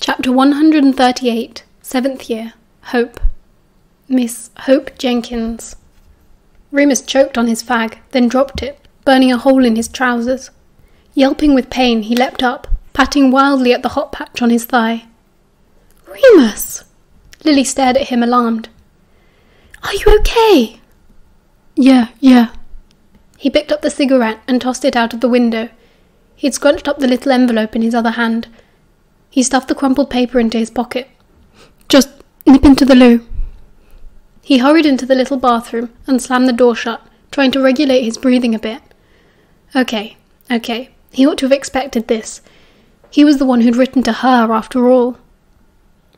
Chapter 138, 7th Year, Hope. Miss Hope Jenkins. Remus choked on his fag, then dropped it, burning a hole in his trousers. Yelping with pain, he leapt up, patting wildly at the hot patch on his thigh. "Remus!" Lily stared at him, alarmed. "Are you okay?" Yeah. He picked up the cigarette and tossed it out of the window. He'd scrunched up the little envelope in his other hand. He stuffed the crumpled paper into his pocket. "Just nip into the loo." He hurried into the little bathroom and slammed the door shut, trying to regulate his breathing a bit. Okay. He ought to have expected this. He was the one who'd written to her, after all.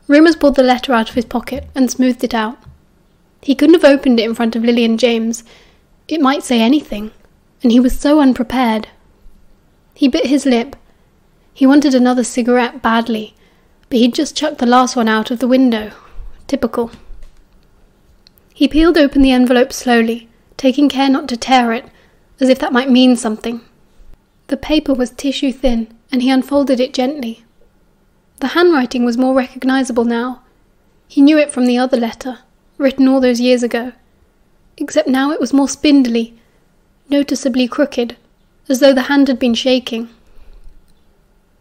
Remus pulled the letter out of his pocket and smoothed it out. He couldn't have opened it in front of Lily and James. It might say anything, and he was so unprepared. He bit his lip. He wanted another cigarette badly, but he'd just chucked the last one out of the window. Typical. He peeled open the envelope slowly, taking care not to tear it, as if that might mean something. The paper was tissue thin, and he unfolded it gently. The handwriting was more recognisable now. He knew it from the other letter, written all those years ago, except now it was more spindly, noticeably crooked, as though the hand had been shaking.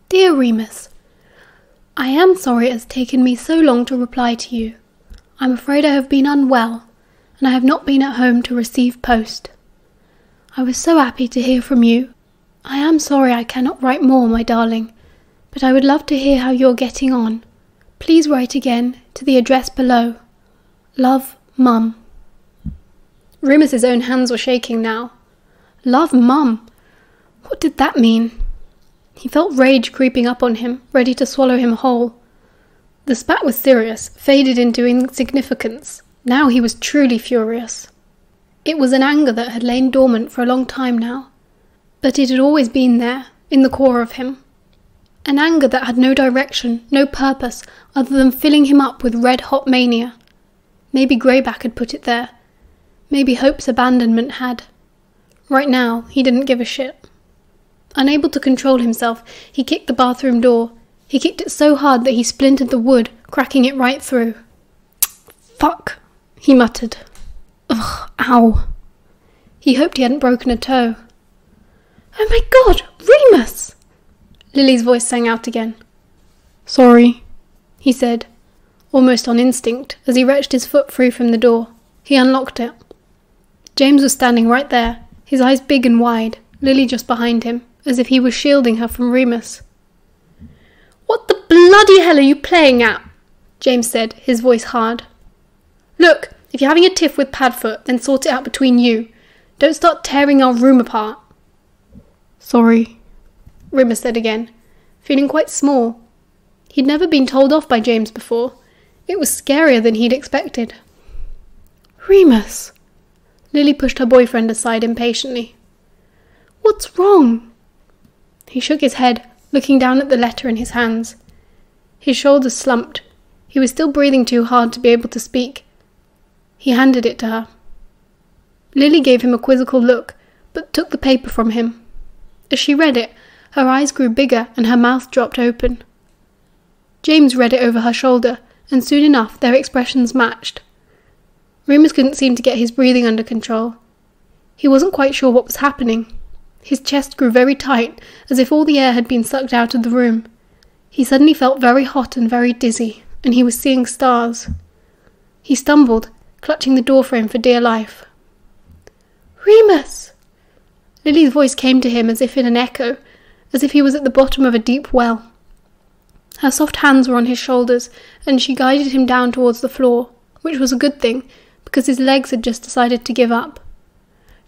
"Dear Remus, I am sorry it has taken me so long to reply to you. I'm afraid I have been unwell, and I have not been at home to receive post. I was so happy to hear from you. I am sorry I cannot write more, my darling, but I would love to hear how you're getting on. Please write again to the address below. Love, Mum." Remus's own hands were shaking now. Love, Mum. What did that mean? He felt rage creeping up on him, ready to swallow him whole. The spat was serious, faded into insignificance. Now he was truly furious. It was an anger that had lain dormant for a long time now, but it had always been there, in the core of him. An anger that had no direction, no purpose, other than filling him up with red-hot mania. Maybe Greyback had put it there. Maybe Hope's abandonment had. Right now, he didn't give a shit. Unable to control himself, he kicked the bathroom door. He kicked it so hard that he splintered the wood, cracking it right through. "Fuck," he muttered. "Ugh, ow." He hoped he hadn't broken a toe. "Oh my God, Remus!" Lily's voice sang out again. "Sorry," he said, almost on instinct, as he wrenched his foot free from the door. He unlocked it. James was standing right there, his eyes big and wide, Lily just behind him, as if he was shielding her from Remus. "What the bloody hell are you playing at?" James said, his voice hard. "Look, if you're having a tiff with Padfoot, then sort it out between you. Don't start tearing our room apart." "Sorry," Remus said again, feeling quite small. He'd never been told off by James before. It was scarier than he'd expected. "Remus!" Lily pushed her boyfriend aside impatiently. "What's wrong?" He shook his head, looking down at the letter in his hands. His shoulders slumped. He was still breathing too hard to be able to speak. He handed it to her. Lily gave him a quizzical look, but took the paper from him. As she read it, her eyes grew bigger and her mouth dropped open. James read it over her shoulder, and soon enough their expressions matched. Remus couldn't seem to get his breathing under control. He wasn't quite sure what was happening. His chest grew very tight, as if all the air had been sucked out of the room. He suddenly felt very hot and very dizzy, and he was seeing stars. He stumbled, clutching the doorframe for dear life. "Remus!" Lily's voice came to him as if in an echo, as if he was at the bottom of a deep well. Her soft hands were on his shoulders, and she guided him down towards the floor, which was a good thing, because his legs had just decided to give up.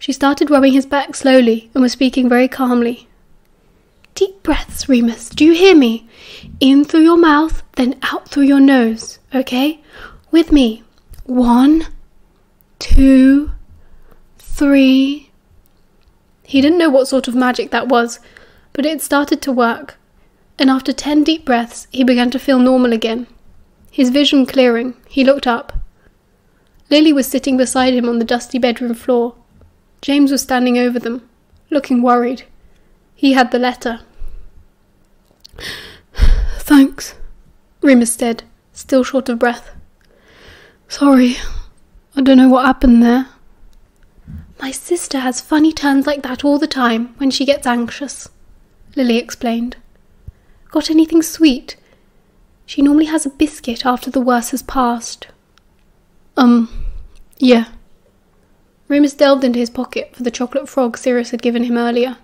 She started rubbing his back slowly and was speaking very calmly. "Deep breaths, Remus, do you hear me? In through your mouth, then out through your nose, okay? With me. 1, 2, 3... He didn't know what sort of magic that was, but it had started to work, and after 10 deep breaths he began to feel normal again. His vision clearing, he looked up. Lily was sitting beside him on the dusty bedroom floor. James was standing over them, looking worried. He had the letter. "Thanks," Remus said, still short of breath. Sorry, I don't know what happened there. My sister has funny turns like that all the time when she gets anxious, Lily explained. Got anything sweet? She normally has a biscuit after the worst has passed. Yeah. Remus delved into his pocket for the chocolate frog Sirius had given him earlier.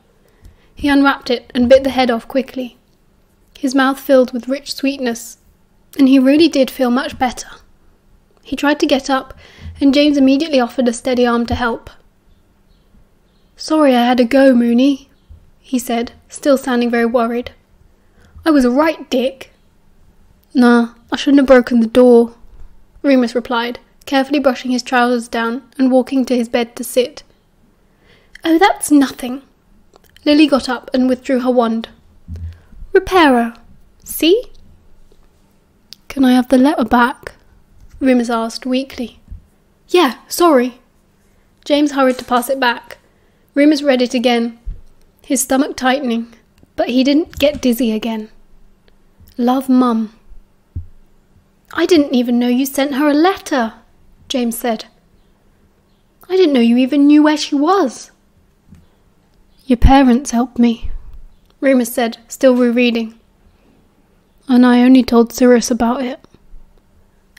He unwrapped it and bit the head off quickly. His mouth filled with rich sweetness, and he really did feel much better. He tried to get up, and James immediately offered a steady arm to help. Sorry I had to go, Moony, he said, still sounding very worried. I was a right dick. Nah, I shouldn't have broken the door, Remus replied, carefully brushing his trousers down and walking to his bed to sit. Oh, that's nothing. Lily got up and withdrew her wand. Reparo, see? Can I have the letter back? Remus asked weakly. Yeah, sorry. James hurried to pass it back. Remus read it again, his stomach tightening, but he didn't get dizzy again. Love, Mum. I didn't even know you sent her a letter, James said. I didn't know you even knew where she was. Your parents helped me, Remus said, still rereading. And I only told Sirius about it.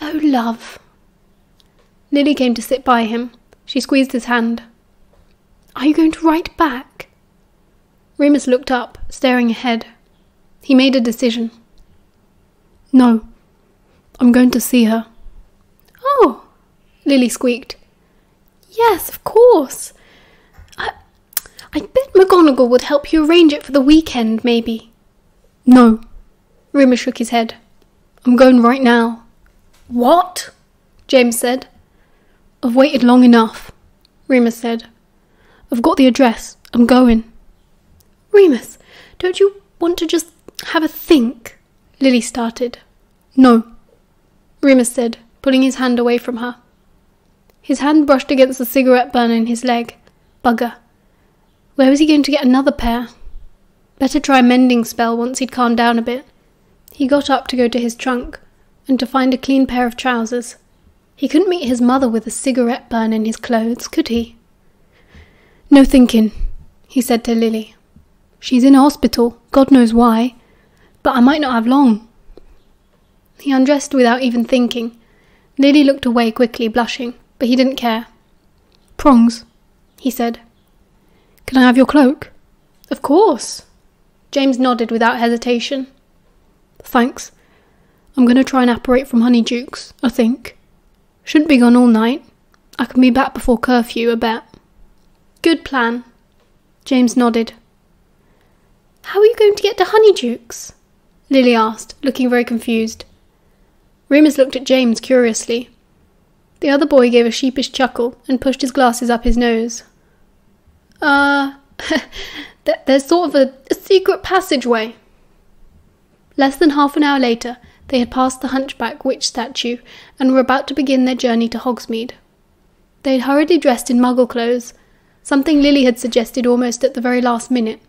Oh, love. Lily came to sit by him. She squeezed his hand. Are you going to write back? Remus looked up, staring ahead. He made a decision. No, I'm going to see her. Oh, Lily squeaked. Yes, of course. I bet McGonagall would help you arrange it for the weekend, maybe. No, Remus shook his head. I'm going right now. What? James said. I've waited long enough, Remus said. I've got the address. I'm going. Remus, don't you want to just have a think? Lily started. No, Remus said, pulling his hand away from her. His hand brushed against the cigarette burner in his leg. Bugger. Where was he going to get another pair? Better try a mending spell once he'd calmed down a bit. He got up to go to his trunk, and to find a clean pair of trousers. He couldn't meet his mother with a cigarette burn in his clothes, could he? No thinking, he said to Lily. She's in hospital, God knows why, but I might not have long. He undressed without even thinking. Lily looked away quickly, blushing, but he didn't care. Prongs, he said. Can I have your cloak? Of course. James nodded without hesitation. Thanks. I'm going to try and apparate from Honeydukes, I think. Shouldn't be gone all night. I can be back before curfew, I bet. Good plan. James nodded. How are you going to get to Honeydukes? Lily asked, looking very confused. Remus looked at James curiously. The other boy gave a sheepish chuckle and pushed his glasses up his nose. There's sort of a secret passageway. Less than half an hour later, they had passed the hunchback witch statue and were about to begin their journey to Hogsmeade. They had hurriedly dressed in muggle clothes, something Lily had suggested almost at the very last minute.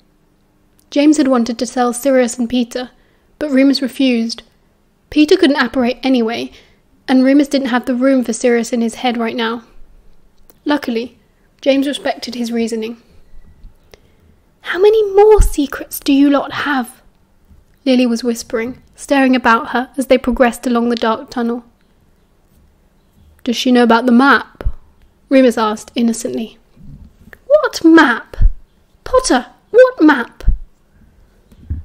James had wanted to sell Sirius and Peter, but Remus refused. Peter couldn't apparate anyway, and Remus didn't have the room for Sirius in his head right now. Luckily, James respected his reasoning. How many more secrets do you lot have? Lily was whispering, staring about her as they progressed along the dark tunnel. Does she know about the map? Remus asked innocently. What map? Potter, what map?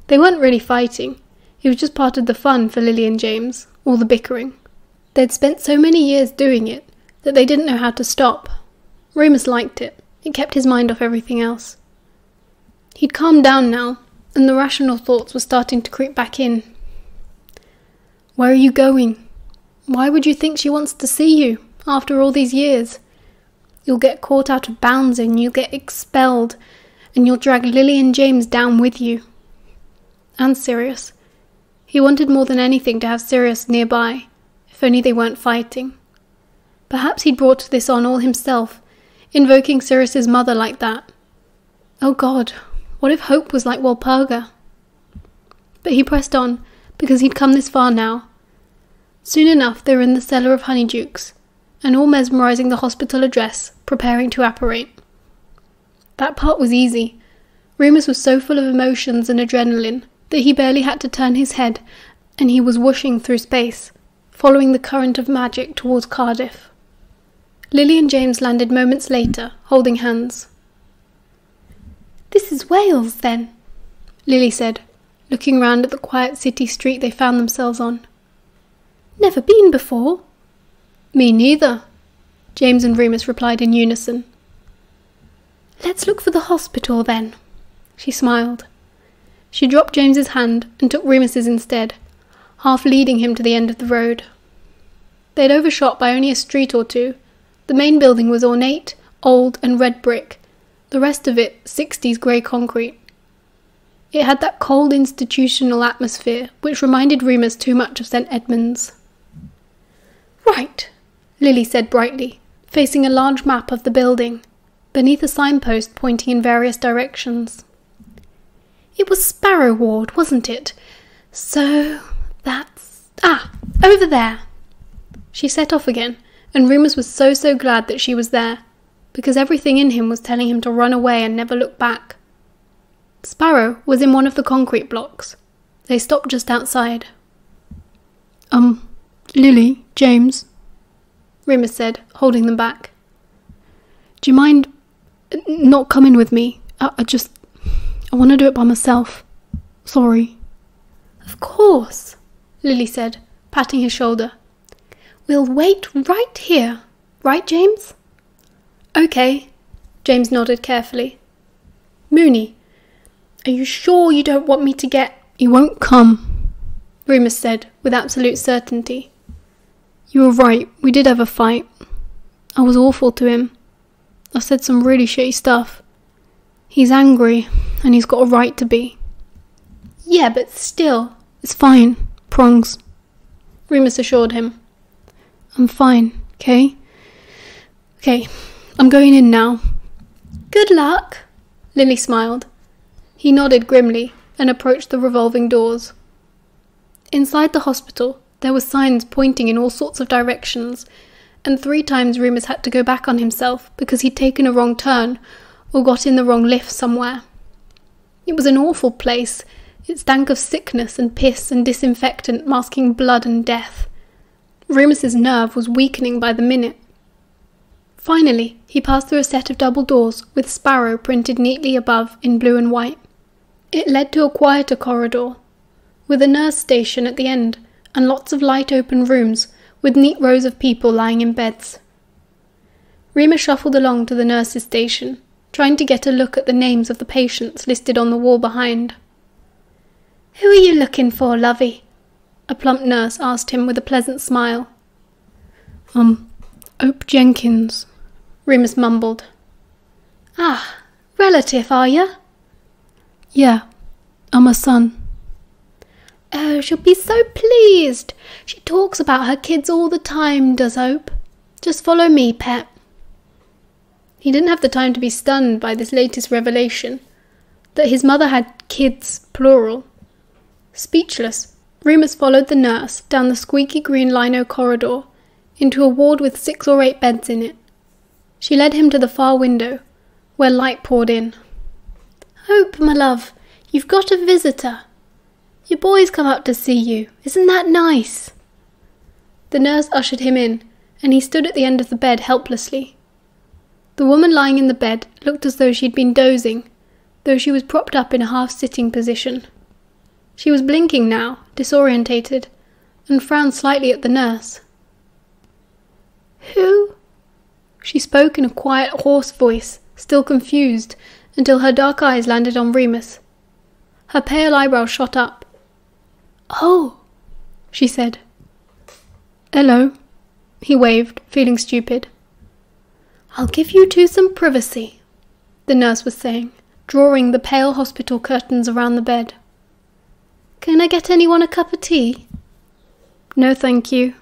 They weren't really fighting. It was just part of the fun for Lily and James, all the bickering. They'd spent so many years doing it that they didn't know how to stop. Remus liked it. It kept his mind off everything else. He'd calmed down now, and the rational thoughts were starting to creep back in. Where are you going? Why would you think she wants to see you, after all these years? You'll get caught out of bounds and you'll get expelled, and you'll drag Lily and James down with you. And Sirius. He wanted more than anything to have Sirius nearby, if only they weren't fighting. Perhaps he'd brought this on all himself, invoking Sirius's mother like that. Oh God, what if Hope was like Walpurga? But he pressed on, because he'd come this far now, Soon enough they were in the cellar of Honeydukes, and all mesmerising the hospital address, preparing to apparate. That part was easy. Remus was so full of emotions and adrenaline that he barely had to turn his head, and he was whooshing through space, following the current of magic towards Cardiff. Lily and James landed moments later, holding hands. "This is Wales, then," Lily said, looking round at the quiet city street they found themselves on. "Never been before." "Me neither," James and Remus replied in unison. "Let's look for the hospital, then," she smiled. She dropped James's hand and took Remus's instead, half leading him to the end of the road. They'd overshot by only a street or two. The main building was ornate, old and red brick, the rest of it 60s grey concrete. It had that cold institutional atmosphere which reminded Remus too much of St. Edmund's. "Right," Lily said brightly, facing a large map of the building, beneath a signpost pointing in various directions. "It was Sparrow Ward, wasn't it? So, that's... over there." She set off again, and Remus was so glad that she was there, because everything in him was telling him to run away and never look back. Sparrow was in one of the concrete blocks. They stopped just outside. Lily, James," Remus said, holding them back. "Do you mind not coming with me? I want to do it by myself. Sorry." "Of course," Lily said, patting his shoulder. "We'll wait right here. Right, James?" "Okay," James nodded carefully. "Mooney, are you sure you don't want me to get—" "He won't come," Remus said with absolute certainty. "You were right, we did have a fight. I was awful to him. I said some really shitty stuff. He's angry, and he's got a right to be." "Yeah, but still—" "It's fine, Prongs," Remus assured him. "I'm fine, okay? Okay, I'm going in now." "Good luck," Lily smiled. He nodded grimly and approached the revolving doors. Inside the hospital, there were signs pointing in all sorts of directions, and 3 times Remus had to go back on himself because he'd taken a wrong turn or got in the wrong lift somewhere. It was an awful place. It stank of sickness and piss and disinfectant masking blood and death. Remus's nerve was weakening by the minute. Finally, he passed through a set of double doors with Sparrow printed neatly above in blue and white. It led to a quieter corridor, with a nurse station at the end and lots of light open rooms with neat rows of people lying in beds. Remus shuffled along to the nurse's station, trying to get a look at the names of the patients listed on the wall behind. "Who are you looking for, lovey?" a plump nurse asked him with a pleasant smile. Ope Jenkins," Remus mumbled. "Ah, relative, are you?" "Yeah, I'm her son." "Oh, she'll be so pleased. She talks about her kids all the time, does Ope. Just follow me, pet." He didn't have the time to be stunned by this latest revelation, that his mother had kids, plural. Speechless, Remus followed the nurse down the squeaky green lino corridor, into a ward with 6 or 8 beds in it. She led him to the far window, where light poured in. "Hope, my love, you've got a visitor. Your boy's come up to see you. Isn't that nice?" The nurse ushered him in, and he stood at the end of the bed helplessly. The woman lying in the bed looked as though she'd been dozing, though she was propped up in a half-sitting position. She was blinking now, disorientated, and frowned slightly at the nurse. "Who?" She spoke in a quiet, hoarse voice, still confused, until her dark eyes landed on Remus. Her pale eyebrows shot up. "Oh," she said. "Hello," he waved, feeling stupid. "I'll give you two some privacy," the nurse was saying, drawing the pale hospital curtains around the bed. "Can I get anyone a cup of tea?" "No, thank you,"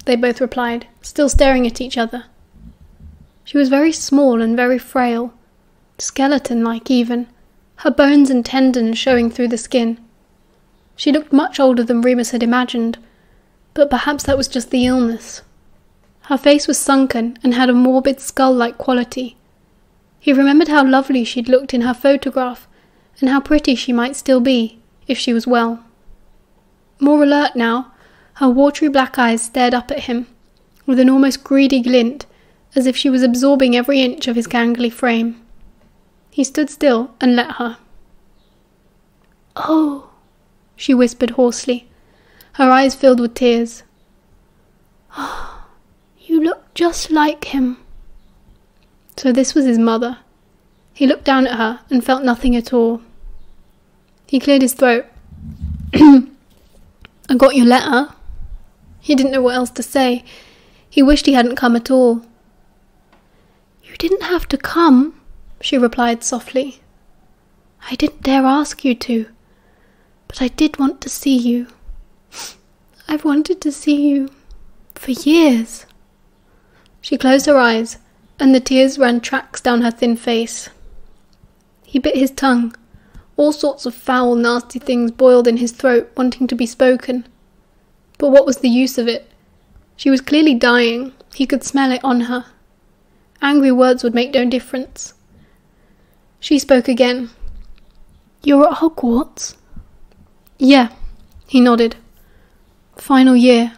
they both replied, still staring at each other. She was very small and very frail, skeleton-like even, her bones and tendons showing through the skin. She looked much older than Remus had imagined, But perhaps that was just the illness. Her face was sunken and had a morbid skull-like quality. He remembered how lovely she'd looked in her photograph, and how pretty she might still be, if she was well. More alert now, her watery black eyes stared up at him, with an almost greedy glint, as if she was absorbing every inch of his gangly frame. He stood still and let her. "Oh," she whispered hoarsely, her eyes filled with tears. "Oh, you look just like him." So this was his mother. He looked down at her and felt nothing at all. He cleared his throat. "I got your letter." He didn't know what else to say. He wished he hadn't come at all. "You didn't have to come," she replied softly. "I didn't dare ask you to, but I did want to see you. I've wanted to see you for years." She closed her eyes, and the tears ran tracks down her thin face. He bit his tongue. All sorts of foul, nasty things boiled in his throat, wanting to be spoken. But what was the use of it? She was clearly dying. He could smell it on her. Angry words would make no difference. She spoke again. "You're at Hogwarts?" "Yeah," he nodded. "Final year."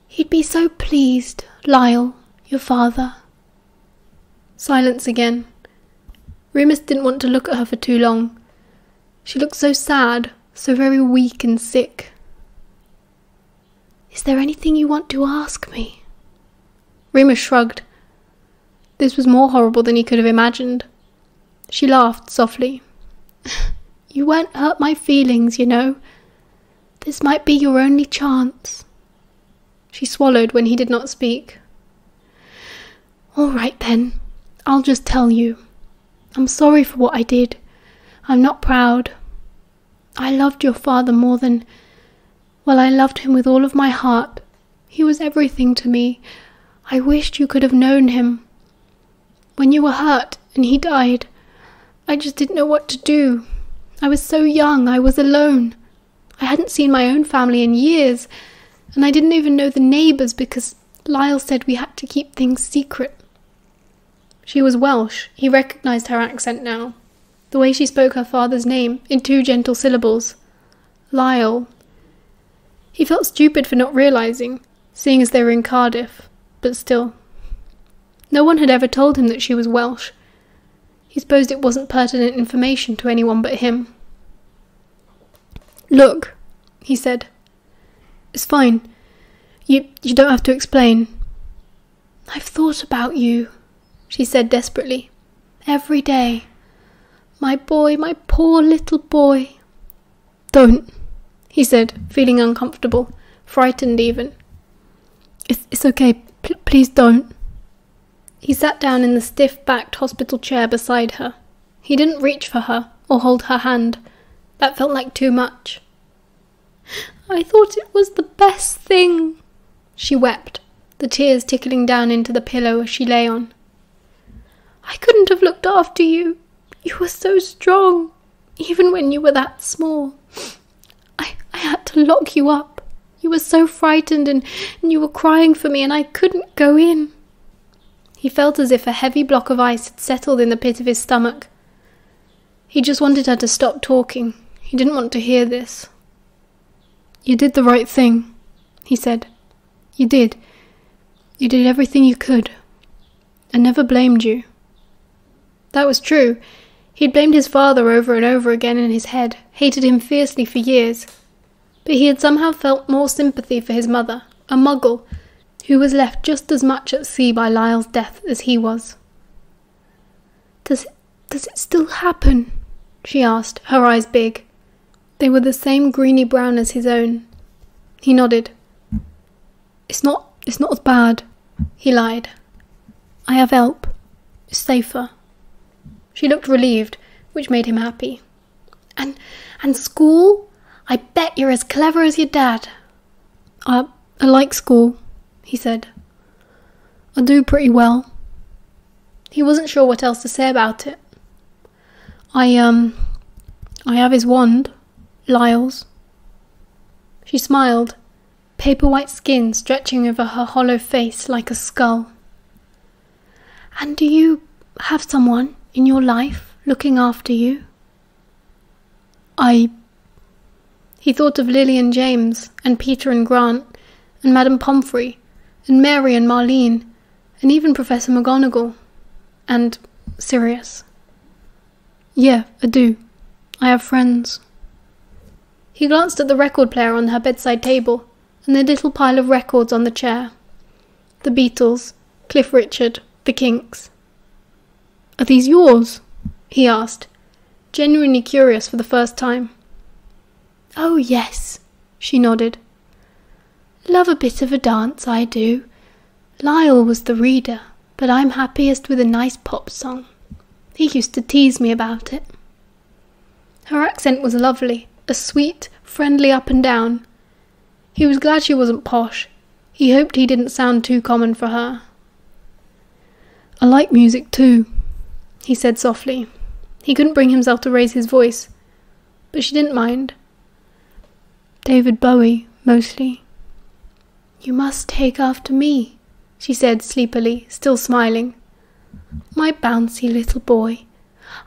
"He'd be so pleased, Lyle, your father." Silence again. Remus didn't want to look at her for too long. She looked so sad, so very weak and sick. "Is there anything you want to ask me?" Remus shrugged. This was more horrible than he could have imagined. She laughed softly. "You won't hurt my feelings, you know. This might be your only chance." She swallowed when he did not speak. "All right then, I'll just tell you. I'm sorry for what I did. I'm not proud. I loved your father more than... Well, I loved him with all of my heart. He was everything to me. I wished you could have known him. When you were hurt and he died, I just didn't know what to do. I was so young, I was alone. I hadn't seen my own family in years, and I didn't even know the neighbours because Lyle said we had to keep things secret." She was Welsh. He recognised her accent now. The way she spoke her father's name in 2 gentle syllables. Lyle. He felt stupid for not realising, seeing as they were in Cardiff, but still. No one had ever told him that she was Welsh. He supposed it wasn't pertinent information to anyone but him. "Look," he said. "It's fine. You don't have to explain." "I've thought about you," she said desperately. "Every day. My boy, my poor little boy." "Don't," he said, feeling uncomfortable, frightened even. It's okay. Please don't." He sat down in the stiff-backed hospital chair beside her. He didn't reach for her or hold her hand. That felt like too much. "I thought it was the best thing," she wept, the tears tickling down into the pillow as she lay on. "I couldn't have looked after you. You were so strong, even when you were that small. I had to lock you up. You were so frightened and you were crying for me and I couldn't go in." He felt as if a heavy block of ice had settled in the pit of his stomach. He just wanted her to stop talking. He didn't want to hear this. "You did the right thing," he said. "You did. You did everything you could. I never blamed you." That was true. He'd blamed his father over and over again in his head, hated him fiercely for years. But he had somehow felt more sympathy for his mother, a muggle, who was left just as much at sea by Lyle's death as he was. Does it still happen?" she asked, her eyes big. They were the same greeny-brown as his own. He nodded. It's not as bad," he lied. "I have help. It's safer." She looked relieved, which made him happy. And school? I bet you're as clever as your dad." I like school," he said. "I do pretty well." He wasn't sure what else to say about it. I have his wand, Lyle's." She smiled. paper-white skin stretching over her hollow face like a skull. "And do you have someone in your life looking after you?" He thought of Lily and James, and Peter and Grant, and Madame Pomfrey, and Mary and Marlene, and even Professor McGonagall, and Sirius. "Yeah, I do. I have friends." He glanced at the record player on her bedside table, and the little pile of records on the chair. The Beatles, Cliff Richard, the Kinks. "Are these yours?" he asked, genuinely curious for the first time. "Oh, yes," she nodded. "Love a bit of a dance, I do. Lyle was the reader, but I'm happiest with a nice pop song. He used to tease me about it." Her accent was lovely, a sweet, friendly up and down. He was glad she wasn't posh. He hoped he didn't sound too common for her. "I like music too," he said softly. He couldn't bring himself to raise his voice, but she didn't mind. "David Bowie, mostly." "You must take after me," she said sleepily, still smiling. "My bouncy little boy.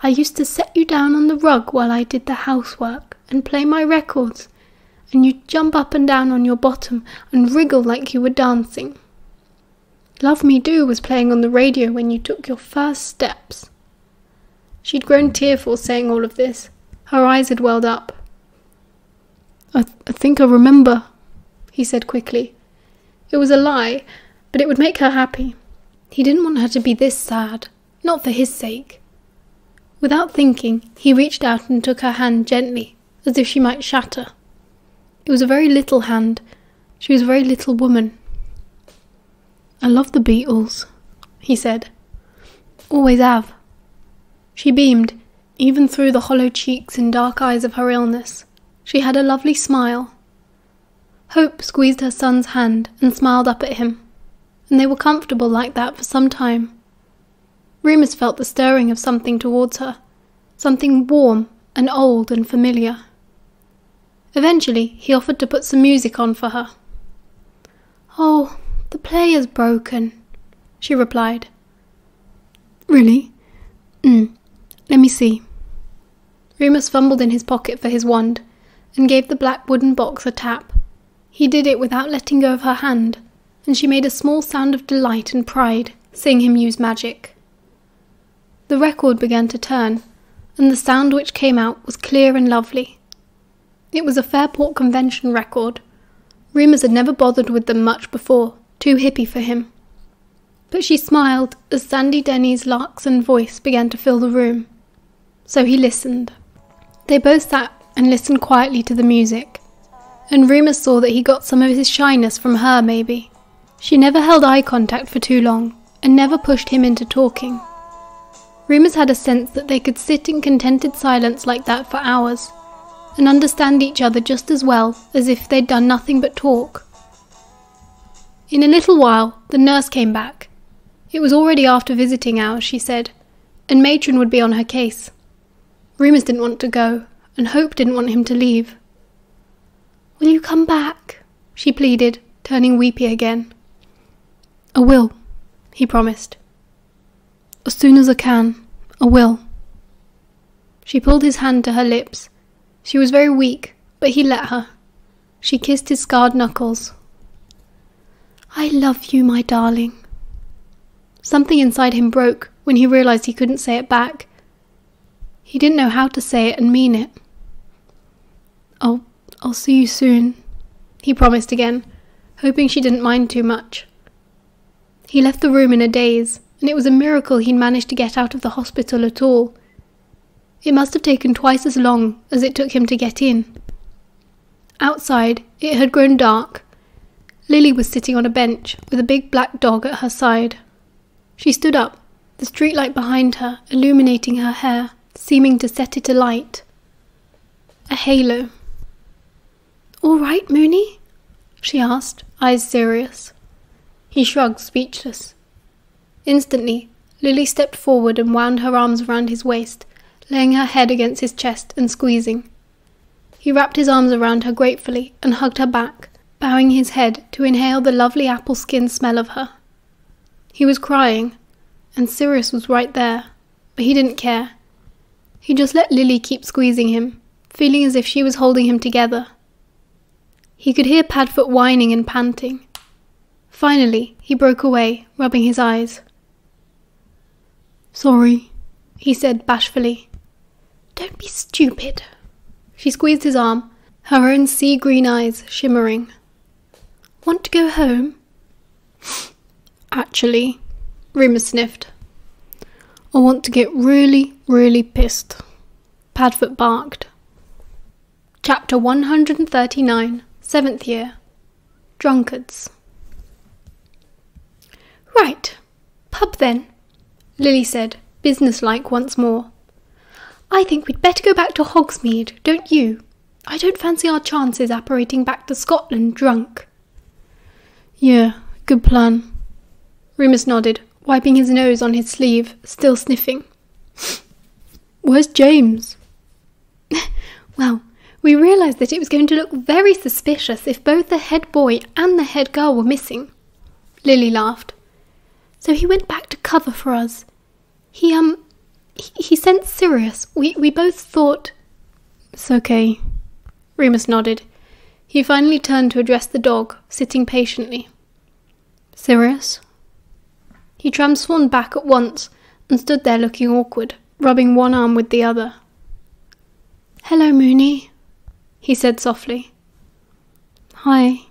I used to set you down on the rug while I did the housework and play my records, and you'd jump up and down on your bottom and wriggle like you were dancing. Love Me Do was playing on the radio when you took your first steps." She'd grown tearful saying all of this. Her eyes had welled up. I think I remember," he said quickly. It was a lie, but it would make her happy. He didn't want her to be this sad, not for his sake. Without thinking, he reached out and took her hand gently, as if she might shatter. It was a very little hand. She was a very little woman. "I love the Beatles," he said. "Always have." She beamed, even through the hollow cheeks and dark eyes of her illness. She had a lovely smile. Hope squeezed her son's hand and smiled up at him, and they were comfortable like that for some time. Remus felt the stirring of something towards her, something warm and old and familiar. Eventually, he offered to put some music on for her. "Oh, the player's broken," she replied. "Really? Let me see." Remus fumbled in his pocket for his wand, and gave the black wooden box a tap. He did it without letting go of her hand, and she made a small sound of delight and pride, seeing him use magic. The record began to turn, and the sound which came out was clear and lovely. It was a Fairport Convention record. Remus had never bothered with them much before, too hippie for him. But she smiled as Sandy Denny's larkson voice began to fill the room. So he listened. They both sat and listened quietly to the music, and Remus saw that he got some of his shyness from her, maybe. She never held eye contact for too long, and never pushed him into talking. Remus had a sense that they could sit in contented silence like that for hours, and understand each other just as well as if they'd done nothing but talk. In a little while, the nurse came back. It was already after visiting hours, she said, and Matron would be on her case. Remus didn't want to go, and Hope didn't want him to leave. "Will you come back?" she pleaded, turning weepy again. "I will," he promised. "As soon as I can, I will." She pulled his hand to her lips. She was very weak, but he let her. She kissed his scarred knuckles. "I love you, my darling." Something inside him broke when he realized he couldn't say it back. He didn't know how to say it and mean it. I'll see you soon," he promised again, hoping she didn't mind too much. He left the room in a daze, and it was a miracle he'd managed to get out of the hospital at all. It must have taken twice as long as it took him to get in. Outside, it had grown dark. Lily was sitting on a bench with a big black dog at her side. She stood up, the streetlight behind her illuminating her hair, seeming to set it alight. A halo. "All right, Moony?" she asked, eyes serious. He shrugged, speechless. Instantly, Lily stepped forward and wound her arms around his waist, laying her head against his chest and squeezing. He wrapped his arms around her gratefully and hugged her back, bowing his head to inhale the lovely apple skin smell of her. He was crying, and Sirius was right there, but he didn't care. He just let Lily keep squeezing him, feeling as if she was holding him together. He could hear Padfoot whining and panting. Finally, he broke away, rubbing his eyes. "Sorry," he said bashfully. "Don't be stupid." She squeezed his arm, her own sea-green eyes shimmering. "Want to go home?" "Actually," Remus sniffed, "I want to get really, really pissed." Padfoot barked. Chapter 139, 7th Year. Drunkards. "Right, pub then," Lily said, businesslike once more. "I think we'd better go back to Hogsmeade, don't you? I don't fancy our chances apparating back to Scotland drunk." "Yeah, good plan." Remus nodded, wiping his nose on his sleeve, still sniffing. "Where's James?" "Well, we realised that it was going to look very suspicious if both the head boy and the head girl were missing." Lily laughed. "So he went back to cover for us. He sent Sirius. We both thought—" "It's okay." Remus nodded. He finally turned to address the dog, sitting patiently. "Sirius?" He transformed back at once and stood there looking awkward, rubbing one arm with the other. "Hello, Moony," he said softly. "Hi."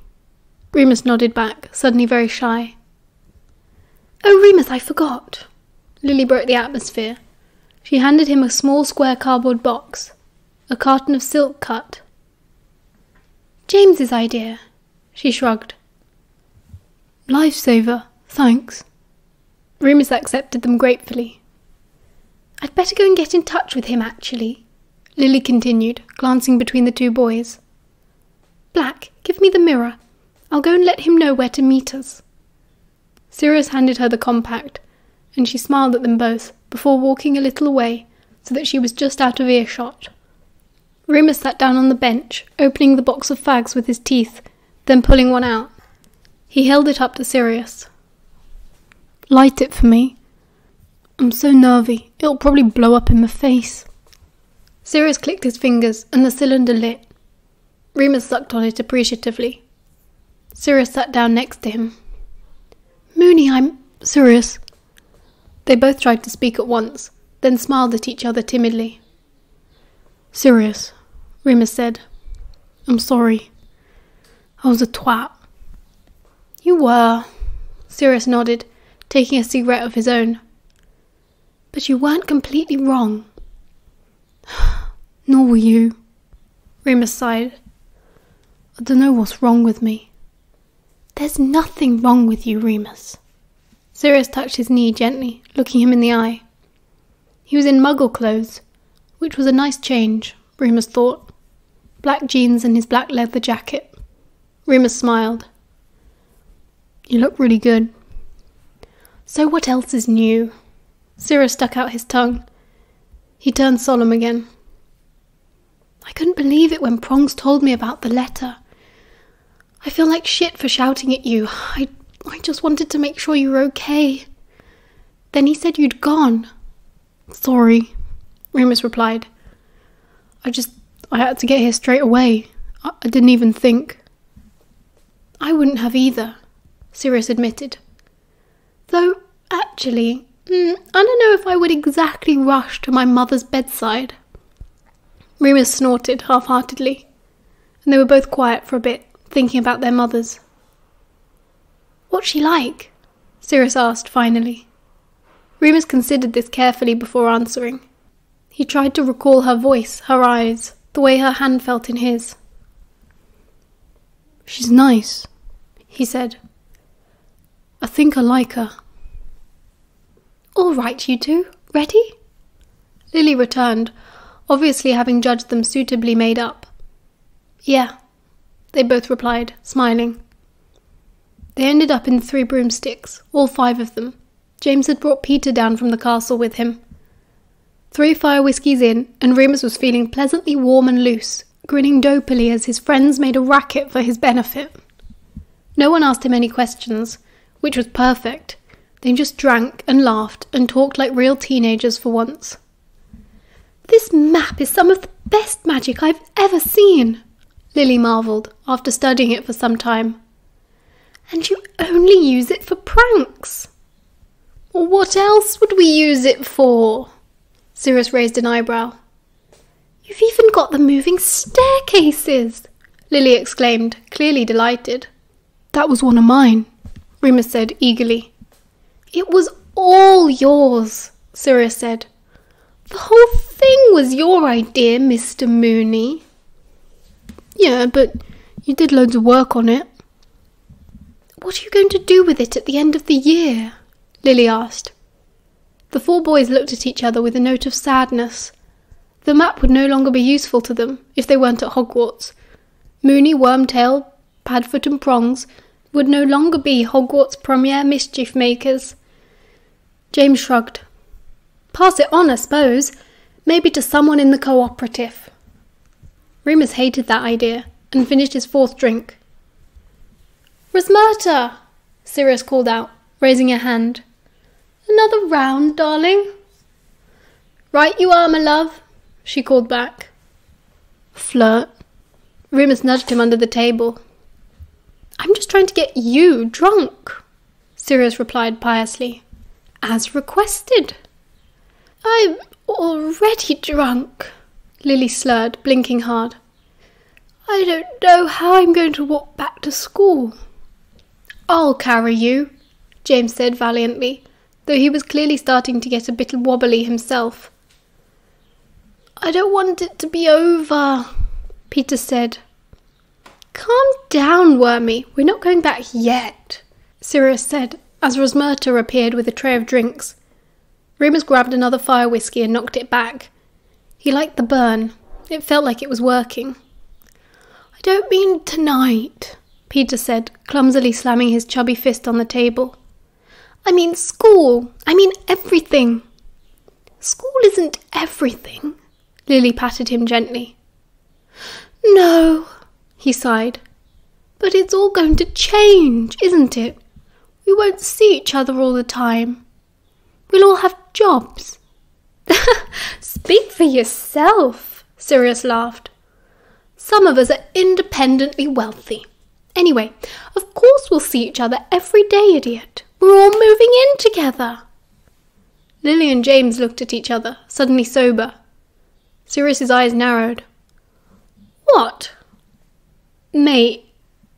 Remus nodded back, suddenly very shy. "Oh, Remus, I forgot." Lily broke the atmosphere. She handed him a small square cardboard box, a carton of silk cut. "James's idea," she shrugged. "Lifesaver, thanks." Remus accepted them gratefully. "I'd better go and get in touch with him, actually," Lily continued, glancing between the two boys. "Black, give me the mirror. I'll go and let him know where to meet us." Sirius handed her the compact, and she smiled at them both, before walking a little away, so that she was just out of earshot. Remus sat down on the bench, opening the box of fags with his teeth, then pulling one out. He held it up to Sirius. "Light it for me. I'm so nervy, it'll probably blow up in my face." Sirius clicked his fingers, and the cylinder lit. Remus sucked on it appreciatively. Sirius sat down next to him. "Moony, Sirius." They both tried to speak at once, then smiled at each other timidly. "Sirius," Remus said. "I'm sorry. I was a twat." "You were," Sirius nodded, taking a cigarette of his own. "But you weren't completely wrong." "Nor were you." Remus sighed. "I don't know what's wrong with me." "There's nothing wrong with you, Remus." Sirius touched his knee gently, looking him in the eye. He was in muggle clothes, which was a nice change, Remus thought. Black jeans and his black leather jacket. Remus smiled. "You look really good." "So what else is new?" Sirius stuck out his tongue. He turned solemn again. "I couldn't believe it when Prongs told me about the letter. I feel like shit for shouting at you. I just wanted to make sure you were okay. Then he said you'd gone." "Sorry," Remus replied. I had to get here straight away. I didn't even think." "I wouldn't have either," Sirius admitted. "Though, actually, I don't know if I would exactly rush to my mother's bedside." Remus snorted half-heartedly, and they were both quiet for a bit, thinking about their mothers. "What's she like?" Sirius asked finally. Remus considered this carefully before answering. He tried to recall her voice, her eyes, the way her hand felt in his. "She's nice," he said. "I think I like her." "All right, you two. Ready?" Lily returned, obviously having judged them suitably made up. "Yeah," they both replied, smiling. They ended up in 3 broomsticks, all 5 of them. James had brought Peter down from the castle with him. 3 fire whiskies in, and Remus was feeling pleasantly warm and loose, grinning dopily as his friends made a racket for his benefit. No one asked him any questions, which was perfect. They just drank and laughed and talked like real teenagers for once. "This map is some of the best magic I've ever seen," Lily marvelled after studying it for some time. "And you only use it for pranks." "What else would we use it for?" Sirius raised an eyebrow. "You've even got the moving staircases," Lily exclaimed, clearly delighted. "That was one of mine," Remus said eagerly. "It was all yours," Sirius said. "The whole thing was your idea, Mr. Mooney." "Yeah, but you did loads of work on it." "What are you going to do with it at the end of the year?" Lily asked. The four boys looked at each other with a note of sadness. The map would no longer be useful to them if they weren't at Hogwarts. Moony, Wormtail, Padfoot and Prongs would no longer be Hogwarts' premier mischief makers. James shrugged. "Pass it on, I suppose. Maybe to someone in the cooperative." Remus hated that idea and finished his fourth drink. "Rosmerta!" Sirius called out, raising a hand. "Another round, darling?" "Right you are, my love," she called back. "Flirt." Remus nudged him under the table. "I'm just trying to get you drunk," Sirius replied piously. "As requested." "I'm already drunk," Lily slurred, blinking hard. "I don't know how I'm going to walk back to school." "I'll carry you," James said valiantly, though he was clearly starting to get a bit wobbly himself. "I don't want it to be over," Peter said. "Calm down, Wormy. We're not going back yet," Sirius said, as Rosmerta appeared with a tray of drinks. Remus grabbed another fire whiskey and knocked it back. He liked the burn. It felt like it was working. "I don't mean tonight," Peter said, clumsily slamming his chubby fist on the table. "I mean school. I mean everything." "School isn't everything," Lily patted him gently. "No," he sighed. "But it's all going to change, isn't it? We won't see each other all the time. We'll all have jobs." "Speak for yourself," Sirius laughed. "Some of us are independently wealthy. Anyway, of course we'll see each other every day, idiot. We're all moving in together." Lily and James looked at each other, suddenly sober. Sirius's eyes narrowed. "What?" "Mate,"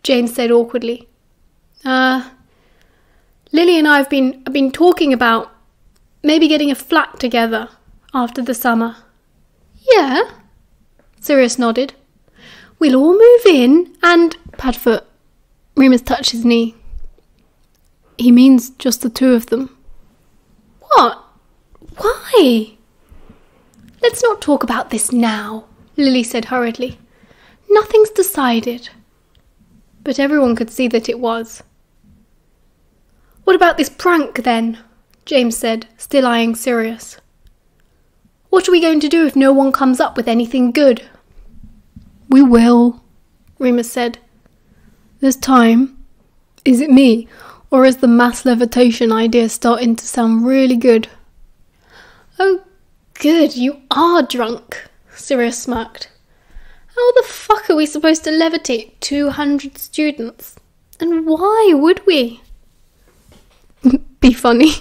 James said awkwardly. Lily and I have been talking about maybe getting a flat together after the summer." "Yeah?" Sirius nodded. "We'll all move in and—" Padfoot. Remus touched his knee. "He means just the two of them." "What? Why?" "Let's not talk about this now," Lily said hurriedly. "Nothing's decided." But everyone could see that it was. "What about this prank, then?" James said, still eyeing Sirius. "What are we going to do if no one comes up with anything good?" "We will," Remus said. "There's time. Is it me, or is the mass levitation idea starting to sound really good?" "Oh, good, you are drunk," Sirius smirked. "How the fuck are we supposed to levitate 200 students? And why would we?" "Be funny."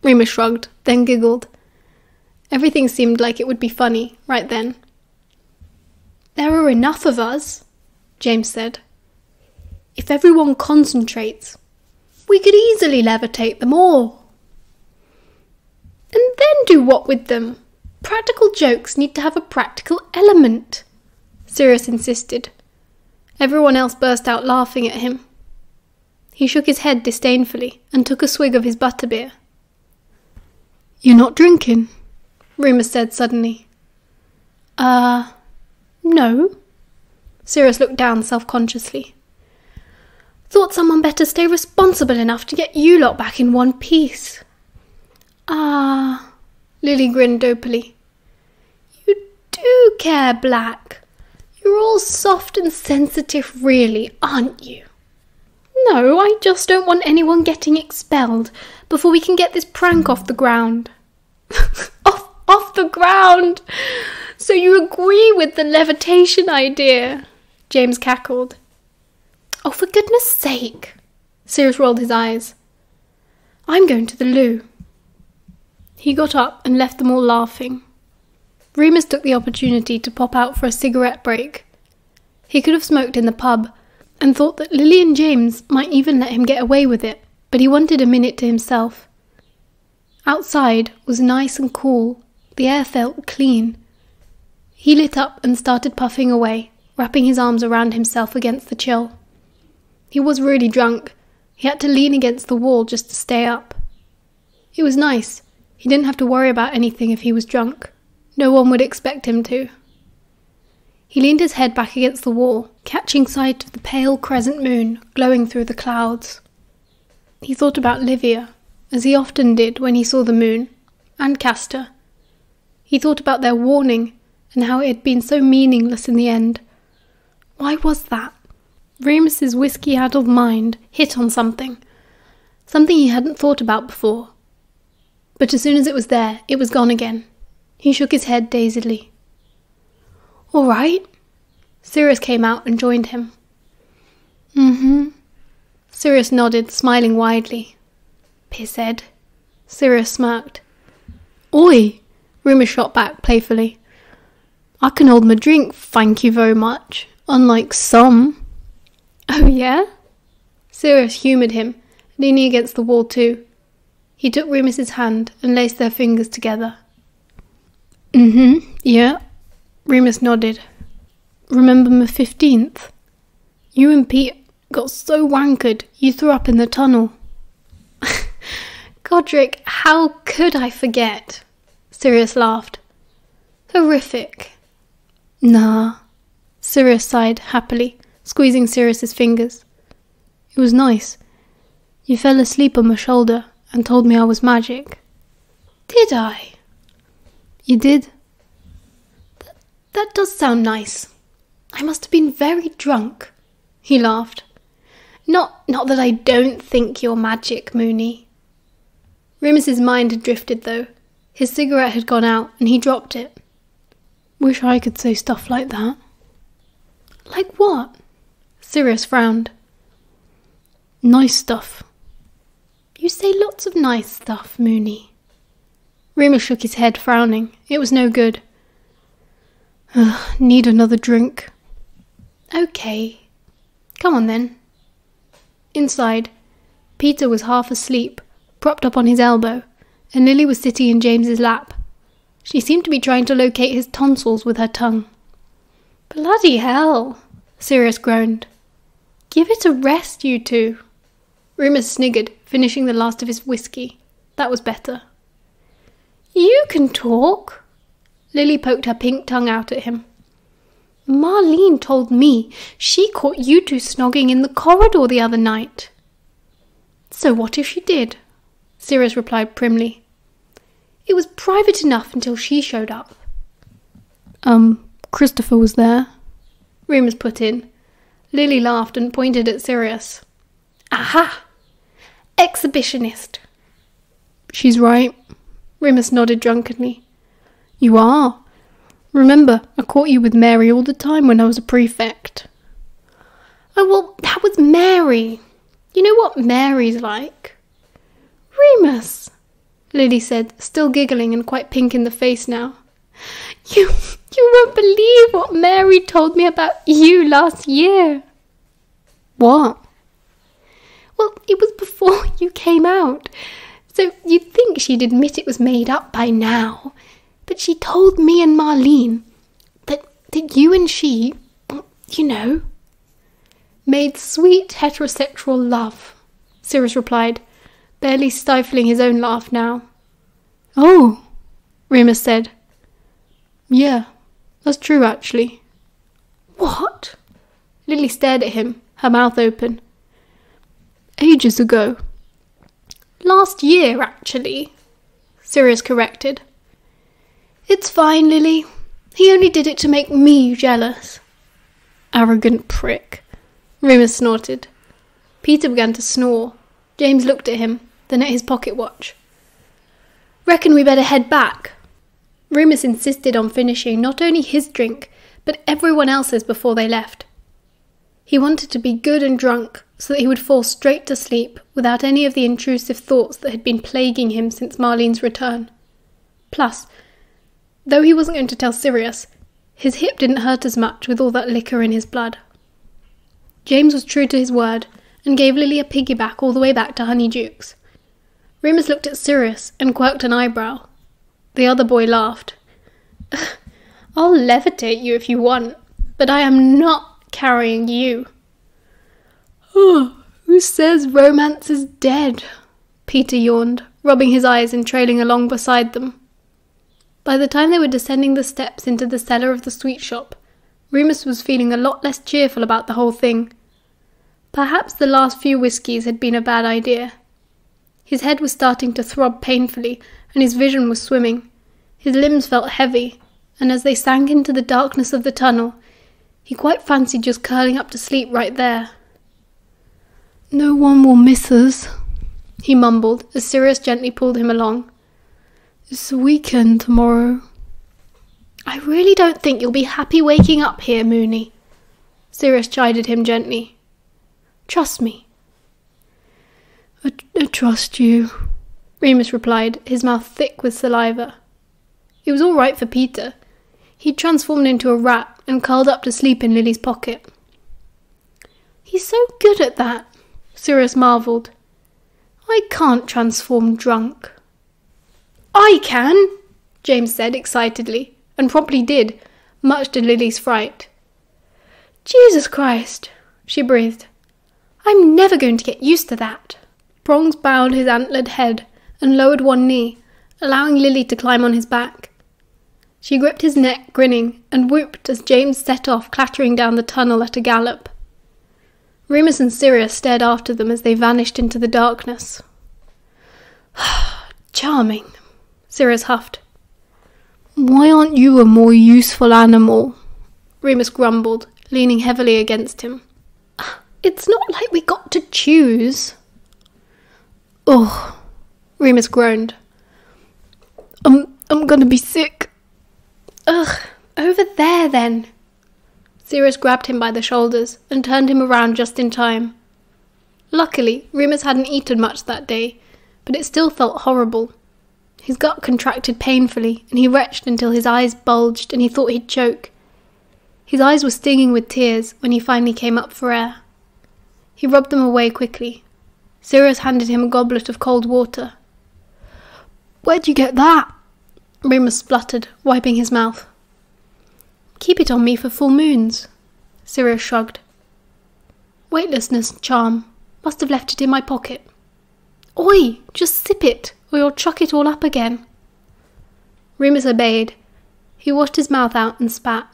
Remus shrugged, then giggled. Everything seemed like it would be funny right then. "There are enough of us," James said. "If everyone concentrates, we could easily levitate them all." "And then do what with them? Practical jokes need to have a practical element," Sirius insisted. Everyone else burst out laughing at him. He shook his head disdainfully and took a swig of his butterbeer. "You're not drinking?" Remus said suddenly. No." Sirius looked down self-consciously. "Thought someone better stay responsible enough to get you lot back in one piece." Lily grinned dopily. "You do care, Black. You're all soft and sensitive really, aren't you?" No, I just don't want anyone getting expelled before we can get this prank off the ground. Off the ground! So you agree with the levitation idea? James cackled. Oh, for goodness sake! Sirius rolled his eyes. I'm going to the loo. He got up and left them all laughing. Remus took the opportunity to pop out for a cigarette break. He could have smoked in the pub, and thought that Lily and James might even let him get away with it, but he wanted a minute to himself. Outside was nice and cool. The air felt clean. He lit up and started puffing away, wrapping his arms around himself against the chill. He was really drunk. He had to lean against the wall just to stay up. It was nice. He didn't have to worry about anything if he was drunk. No one would expect him to. He leaned his head back against the wall, catching sight of the pale crescent moon glowing through the clouds. He thought about Livia, as he often did when he saw the moon, and Castor. He thought about their warning, and how it had been so meaningless in the end. Why was that? Remus's whiskey-addled mind hit on something he hadn't thought about before. But as soon as it was there, it was gone again. He shook his head dazedly. All right. Sirius came out and joined him. Mm-hmm. Sirius nodded, smiling widely. Pisshead. Sirius smirked. Oi! Remus shot back playfully. I can hold my drink, thank you very much, unlike some. Oh, yeah? Sirius humoured him, leaning against the wall too. He took Remus's hand and laced their fingers together. Mm-hmm, yeah. Remus nodded. Remember my 15th? You and Pete got so wankered you threw up in the tunnel. Godric, how could I forget? Sirius laughed. Horrific. Nah. Sirius sighed happily, squeezing Sirius's fingers. It was nice. You fell asleep on my shoulder and told me I was magic. Did I? You did. That does sound nice. I must have been very drunk. He laughed. Not that I don't think you're magic, Moony. Remus's mind had drifted, though. His cigarette had gone out, and he dropped it. Wish I could say stuff like that. Like what? Sirius frowned. Nice stuff. You say lots of nice stuff, Moony. Remus shook his head, frowning. It was no good. Need another drink. Okay. Come on then. Inside, Peter was half asleep, propped up on his elbow, and Lily was sitting in James's lap. She seemed to be trying to locate his tonsils with her tongue. Bloody hell, Sirius groaned. Give it a rest, you two. Remus sniggered, finishing the last of his whiskey. That was better. You can talk. Lily poked her pink tongue out at him. Marlene told me she caught you two snogging in the corridor the other night. So what if she did? Sirius replied primly. It was private enough until she showed up. Christopher was there, Remus put in. Lily laughed and pointed at Sirius. Aha! Exhibitionist. She's right. Remus nodded drunkenly. You are. Remember, I caught you with Mary all the time when I was a prefect. Oh, well, that was Mary. You know what Mary's like? Remus, Lily said, still giggling and quite pink in the face now. You won't believe what Mary told me about you last year. What? Well, it was before you came out, so you'd think she'd admit it was made up by now. But she told me and Marlene that you and she, made sweet heterosexual love, Sirius replied, barely stifling his own laugh now. Oh, Remus said. Yeah, that's true actually. What? Lily stared at him, her mouth open. Ages ago. Last year, actually, Sirius corrected. It's fine, Lily. He only did it to make me jealous. Arrogant prick, Remus snorted. Peter began to snore. James looked at him, then at his pocket watch. "Reckon we better head back." Remus insisted on finishing not only his drink, but everyone else's before they left. He wanted to be good and drunk, so that he would fall straight to sleep without any of the intrusive thoughts that had been plaguing him since Marlene's return. Plus, though he wasn't going to tell Sirius, his hip didn't hurt as much with all that liquor in his blood. James was true to his word, and gave Lily a piggyback all the way back to Honeydukes. Remus looked at Sirius and quirked an eyebrow. The other boy laughed. "I'll levitate you if you want, but I am not carrying you." "Oh, who says romance is dead?" Peter yawned, rubbing his eyes and trailing along beside them. By the time they were descending the steps into the cellar of the sweet shop, Remus was feeling a lot less cheerful about the whole thing. Perhaps the last few whiskies had been a bad idea. His head was starting to throb painfully, and his vision was swimming. His limbs felt heavy, and as they sank into the darkness of the tunnel, he quite fancied just curling up to sleep right there. "No one will miss us," he mumbled as Sirius gently pulled him along. "It's the weekend tomorrow." "I really don't think you'll be happy waking up here, Moony," Sirius chided him gently. "Trust me." I trust you," Remus replied, his mouth thick with saliva. It was all right for Peter. He'd transformed into a rat and curled up to sleep in Lily's pocket. "He's so good at that," Sirius marvelled. "I can't transform drunk." "I can," James said excitedly, and promptly did, much to Lily's fright. "Jesus Christ," she breathed. "I'm never going to get used to that." Prongs bowed his antlered head and lowered one knee, allowing Lily to climb on his back. She gripped his neck, grinning, and whooped as James set off clattering down the tunnel at a gallop. Remus and Sirius stared after them as they vanished into the darkness. "Charming," Sirius huffed. "Why aren't you a more useful animal?" Remus grumbled, leaning heavily against him. "It's not like we got to choose." "Ugh," Remus groaned. I'm gonna be sick." "Ugh, over there then." Sirius grabbed him by the shoulders and turned him around just in time. Luckily, Remus hadn't eaten much that day, but it still felt horrible. His gut contracted painfully, and he retched until his eyes bulged and he thought he'd choke. His eyes were stinging with tears when he finally came up for air. He rubbed them away quickly. Sirius handed him a goblet of cold water. "Where'd you get that?" Remus spluttered, wiping his mouth. "Keep it on me for full moons," Sirius shrugged. "Weightlessness charm. Must have left it in my pocket." "Oi, just sip it, or you'll chuck it all up again." Remus obeyed. He washed his mouth out and spat.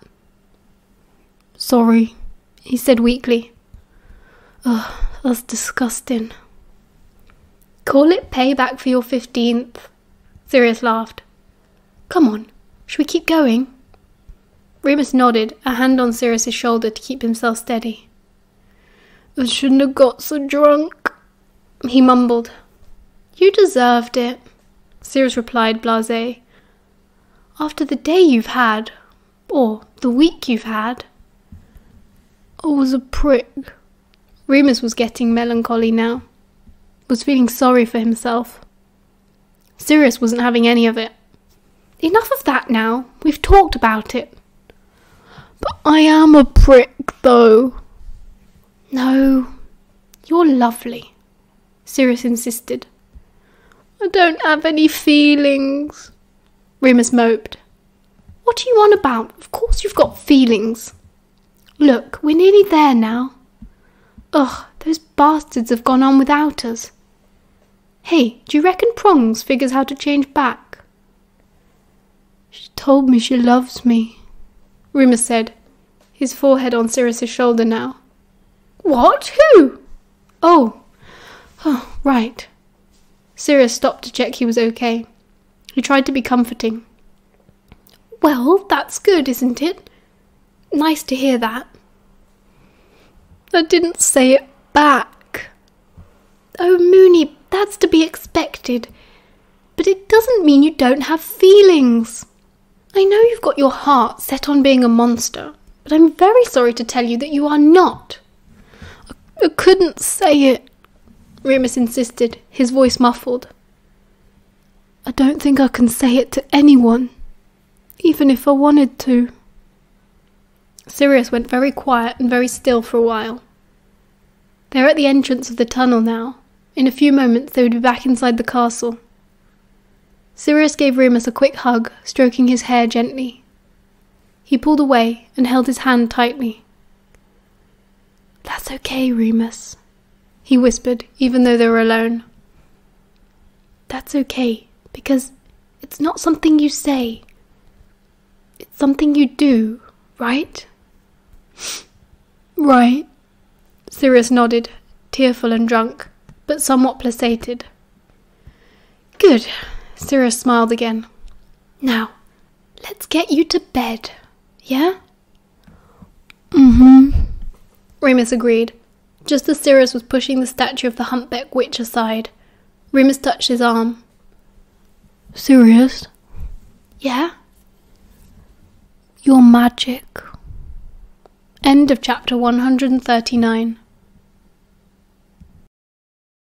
"Sorry," he said weakly. "Ugh, that's disgusting." "Call it payback for your 15th, Sirius laughed. "Come on, should we keep going?" Remus nodded, a hand on Sirius's shoulder to keep himself steady. "I shouldn't have got so drunk," he mumbled. "You deserved it," Sirius replied blasé. "After the day you've had, or the week you've had." "I was a prick." Remus was getting melancholy now, was feeling sorry for himself. Sirius wasn't having any of it. "Enough of that now, we've talked about it." "But I am a prick, though." "No, you're lovely," Sirius insisted. "I don't have any feelings," Remus moped. "What are you on about? Of course you've got feelings. Look, we're nearly there now. Ugh, those bastards have gone on without us. Hey, do you reckon Prongs figures how to change back?" "She told me she loves me," Remus said, his forehead on Sirius's shoulder now. "What? Who?" Oh, right." Sirius stopped to check he was okay. He tried to be comforting. "Well, that's good, isn't it? Nice to hear that." "I didn't say it back," That's to be expected. But it doesn't mean you don't have feelings. I know you've got your heart set on being a monster, but I'm very sorry to tell you that you are not. I couldn't say it, Remus insisted, his voice muffled. I don't think I can say it to anyone, even if I wanted to. Sirius went very quiet and very still for a while. They were at the entrance of the tunnel now. In a few moments they would be back inside the castle. Sirius gave Remus a quick hug, stroking his hair gently. He pulled away and held his hand tightly. That's okay, Remus, he whispered, even though they were alone. That's okay, because it's not something you say. It's something you do, right? Right, Sirius nodded, tearful and drunk, but somewhat placated. Good, Sirius smiled again. Now, let's get you to bed, yeah? Remus agreed. Just as Sirius was pushing the statue of the humpback witch aside, Remus touched his arm. Sirius? Yeah? You're magic. End of chapter 139.